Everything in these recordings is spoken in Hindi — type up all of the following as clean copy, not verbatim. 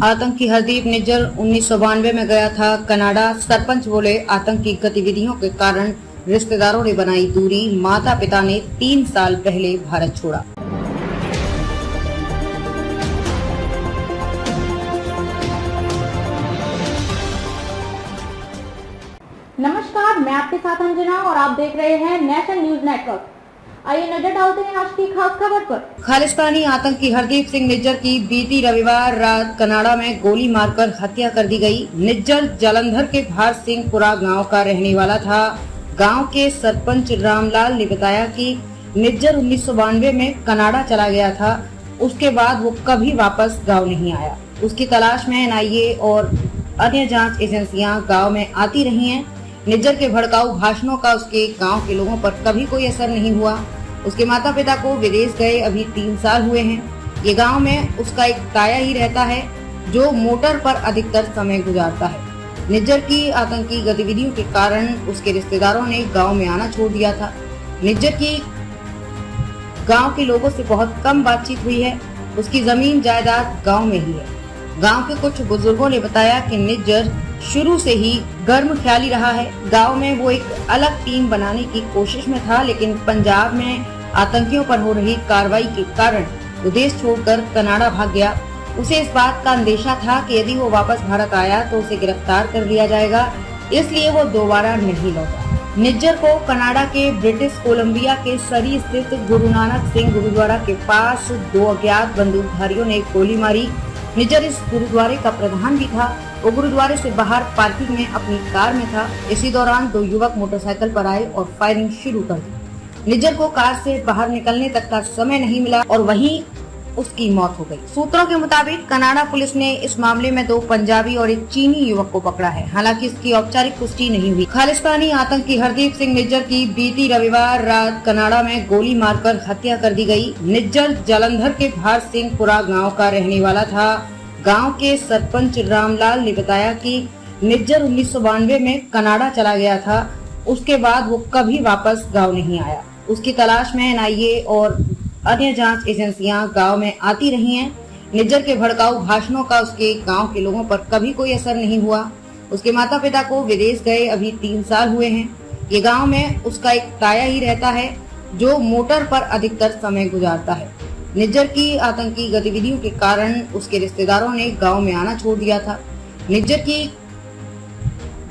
आतंकी हरदीप निज्जर 1992 में गया था कनाडा। सरपंच बोले आतंकी गतिविधियों के कारण रिश्तेदारों ने बनाई दूरी। माता पिता ने 3 साल पहले भारत छोड़ा। नमस्कार, मैं आपके साथ अंजना और आप देख रहे हैं नेशनल न्यूज नेटवर्क। आइए नजर डालते हैं आज की खास खबर पर। खालिस्तानी आतंकी हरदीप सिंह निज्जर की बीती रविवार रात कनाडा में गोली मारकर हत्या कर दी गई। निज्जर जालंधर के भार सिंहपुरा गांव का रहने वाला था। गांव के सरपंच रामलाल ने बताया कि निज्जर 1992 में कनाडा चला गया था। उसके बाद वो कभी वापस गाँव नहीं आया। उसकी तलाश में NIA और अन्य जांच एजेंसियां गांव में आती रही हैं। निज्जर के भड़काऊ भाषणों का उसके गांव के लोगों पर कभी कोई असर नहीं हुआ। उसके माता पिता को विदेश गए अभी 3 साल हुए हैं। ये गांव में उसका एक ताया ही रहता है जो मोटर पर अधिकतर समय गुजारता है। निज्जर की आतंकी गतिविधियों के कारण उसके रिश्तेदारों ने गांव में आना छोड़ दिया था। निज्जर की गांव के लोगों से बहुत कम बातचीत हुई है। उसकी जमीन जायदाद गाँव में ही है। गांव के कुछ बुजुर्गों ने बताया कि निज्जर शुरू से ही गर्म ख्याली रहा है। गांव में वो एक अलग टीम बनाने की कोशिश में था, लेकिन पंजाब में आतंकियों पर हो रही कार्रवाई के कारण वो देश छोड़कर कनाडा भाग गया। उसे इस बात का अंदेशा था कि यदि वो वापस भारत आया तो उसे गिरफ्तार कर लिया जाएगा, इसलिए वो दोबारा नहीं लौटा। निज्जर को कनाडा के ब्रिटिश कोलंबिया के सरी स्थित गुरु नानक सिंह गुरुद्वारा के पास 2 अज्ञात बंदूकधारियों ने गोली मारी। निज्जर इस गुरुद्वारे का प्रधान भी था। वो गुरुद्वारे से बाहर पार्किंग में अपनी कार में था। इसी दौरान 2 युवक मोटरसाइकिल पर आए और फायरिंग शुरू कर दी। निज्जर को कार से बाहर निकलने तक का समय नहीं मिला और वहीं उसकी मौत हो गई। सूत्रों के मुताबिक कनाडा पुलिस ने इस मामले में 2 पंजाबी और एक चीनी युवक को पकड़ा है। हालांकि इसकी औपचारिक पुष्टि नहीं हुई। खालिस्तानी आतंकी हरदीप सिंह निज्जर की बीती रविवार रात कनाडा में गोली मारकर हत्या कर दी गई। निज्जर जालंधर के भार सिंहपुरा गाँव का रहने वाला था। गांव के सरपंच रामलाल ने बताया कि निज्जर 1992 में कनाडा चला गया था। उसके बाद वो कभी वापस गांव नहीं आया। उसकी तलाश में NIA और अन्य जांच एजेंसियां गांव में आती रही हैं। निज्जर के भड़काऊ भाषणों का उसके गांव के लोगों पर कभी कोई असर नहीं हुआ। उसके माता पिता को विदेश गए अभी 3 साल हुए हैं। ये गांव में उसका एक ताया ही रहता है जो मोटर पर अधिकतर समय गुजारता है। निज्जर की आतंकी गतिविधियों के कारण उसके रिश्तेदारों ने गांव में आना छोड़ दिया था। निज्जर की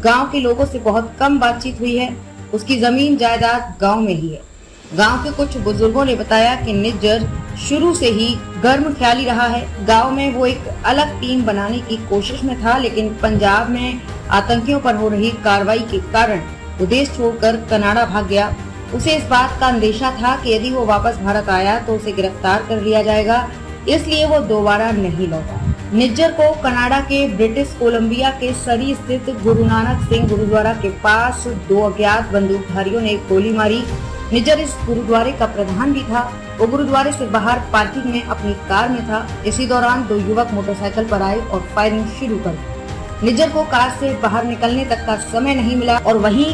गांव के लोगों से बहुत कम बातचीत हुई है। उसकी जमीन जायदाद गांव में ही है। गांव के कुछ बुजुर्गों ने बताया कि निज्जर शुरू से ही गर्म ख्याली रहा है। गांव में वो एक अलग टीम बनाने की कोशिश में था, लेकिन पंजाब में आतंकियों पर हो रही कार्रवाई के कारण वो देश छोड़कर कनाडा भाग गया। उसे इस बात का अंदेशा था कि यदि वो वापस भारत आया तो उसे गिरफ्तार कर लिया जाएगा, इसलिए वो दोबारा नहीं लौटा। निज्जर को कनाडा के ब्रिटिश कोलंबिया के सरी स्थित गुरु नानक सिंह गुरुद्वारा के पास 2 अज्ञात बंदूकधारियों ने गोली मारी। निज्जर इस गुरुद्वारे का प्रधान भी था। वो गुरुद्वारे से बाहर पार्किंग में अपनी कार में था। इसी दौरान 2 युवक मोटरसाइकिल पर आए और फायरिंग शुरू कर दी। निज्जर को कार से बाहर निकलने तक का समय नहीं मिला और वहीं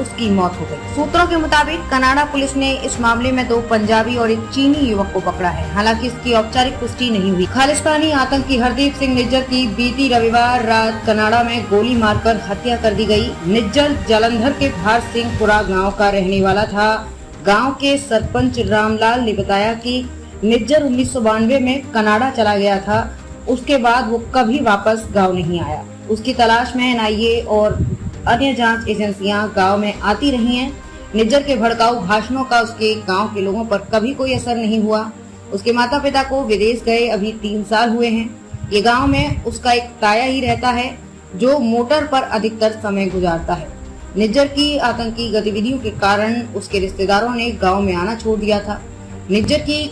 उसकी मौत हो गई। सूत्रों के मुताबिक कनाडा पुलिस ने इस मामले में 2 पंजाबी और एक चीनी युवक को पकड़ा है। हालांकि इसकी औपचारिक पुष्टि नहीं हुई। खालिस्तानी आतंकी हरदीप सिंह निज्जर की बीती रविवार रात कनाडा में गोली मारकर हत्या कर दी गई। निज्जर जालंधर के भार सिंहपुरा गाँव का रहने वाला था। गाँव के सरपंच रामलाल ने बताया कि निज्जर 1992 में कनाडा चला गया था। उसके बाद वो कभी वापस गाँव नहीं आया। उसकी तलाश में NIA और अन्य जांच एजेंसियां गांव में आती रही हैं। निज्जर के भड़काऊ भाषणों का उसके गांव के लोगों पर कभी कोई असर नहीं हुआ। उसके माता पिता को विदेश गए अभी 3 साल हुए हैं। ये गांव में उसका एक ताया ही रहता है जो मोटर पर अधिकतर समय गुजारता है। निज्जर की आतंकी गतिविधियों के कारण उसके रिश्तेदारों ने गांव में आना छोड़ दिया था। निज्जर की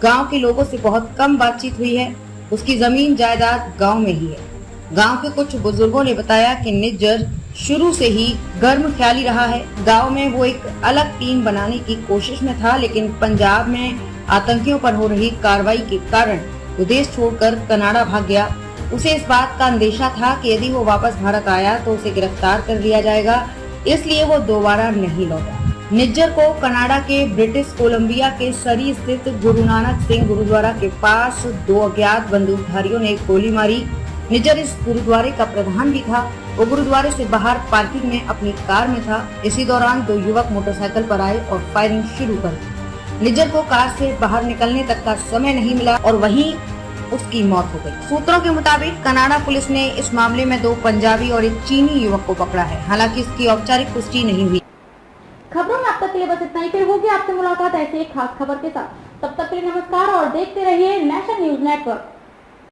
गांव के लोगों से बहुत कम बातचीत हुई है। उसकी जमीन जायदाद गाँव में ही है। गांव के कुछ बुजुर्गों ने बताया कि निज्जर शुरू से ही गर्म ख्याली रहा है। गांव में वो एक अलग टीम बनाने की कोशिश में था, लेकिन पंजाब में आतंकियों पर हो रही कार्रवाई के कारण वो देश छोड़कर कनाडा भाग गया। उसे इस बात का अंदेशा था कि यदि वो वापस भारत आया तो उसे गिरफ्तार कर लिया जाएगा, इसलिए वो दोबारा नहीं लौटा। निज्जर को कनाडा के ब्रिटिश कोलंबिया के सरी स्थित गुरु नानक सिंह गुरुद्वारा के पास 2 अज्ञात बंदूकधारियों ने गोली मारी। निज्जर इस गुरुद्वारे का प्रधान भी था। वो गुरुद्वारे से बाहर पार्किंग में अपनी कार में था। इसी दौरान 2 युवक मोटरसाइकिल पर आए और फायरिंग शुरू कर दी। निज्जर को कार से बाहर निकलने तक का समय नहीं मिला और वहीं उसकी मौत हो गई। सूत्रों के मुताबिक कनाडा पुलिस ने इस मामले में 2 पंजाबी और एक चीनी युवक को पकड़ा है। हालांकि इसकी औपचारिक पुष्टि नहीं हुई। खबरों में अब तक के लिए बस इतना ही। फिर होगी आपसे मुलाकात ऐसी एक खास खबर के साथ। तब तक के लिए नमस्कार और देखते रहिए नेशन न्यूज नेटवर्क।